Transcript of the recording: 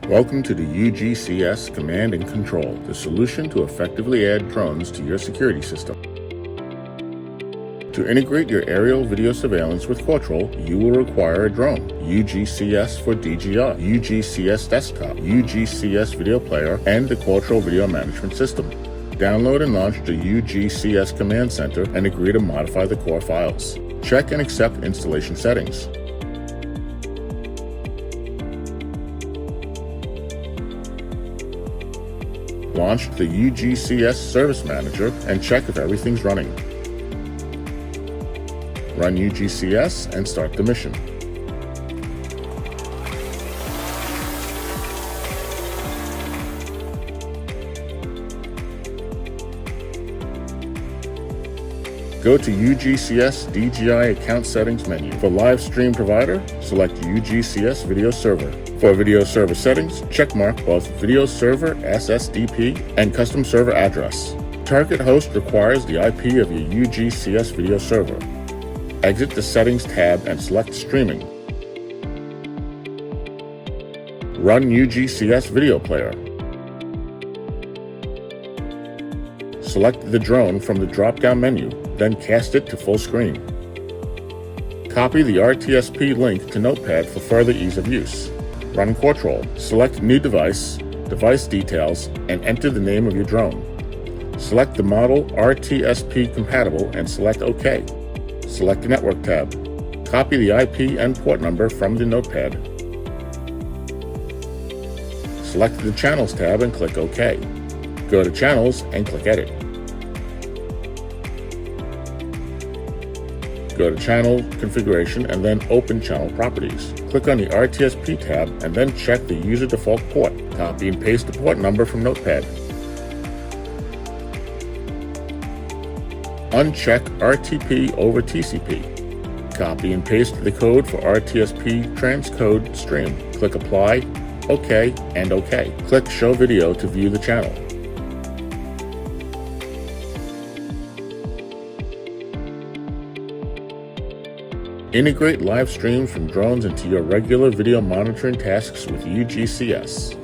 Welcome to the UGCS Command and Control, the solution to effectively add drones to your security system. To integrate your aerial video surveillance with CORTROL, you will require a drone, UGCS for DGR, UGCS Desktop, UGCS Video Player, and the CORTROL Video Management System. Download and launch the UGCS Command Center and agree to modify the core files. Check and accept installation settings. Launch the UGCS Service Manager and check if everything's running. Run UGCS and start the mission. Go to UGCS DGI Account Settings menu. For Live Stream Provider, select UGCS Video Server. For Video Server Settings, checkmark both Video Server SSDP and Custom Server Address. Target host requires the IP of your UGCS Video Server. Exit the Settings tab and select Streaming. Run UGCS Video Player. Select the drone from the drop-down menu, then cast it to full screen. Copy the RTSP link to Notepad for further ease of use. Run CORTROL. Select New Device, Device Details, and enter the name of your drone. Select the model RTSP compatible and select OK. Select the Network tab. Copy the IP and port number from the Notepad. Select the Channels tab and click OK. Go to Channels and click Edit. Go to Channel Configuration and then open Channel Properties. Click on the RTSP tab and then check the User Default Port. Copy and paste the port number from Notepad. Uncheck RTP over TCP. Copy and paste the code for RTSP transcode stream. Click Apply, OK, and OK. Click Show Video to view the channel. Integrate live streams from drones into your regular video monitoring tasks with UGCS.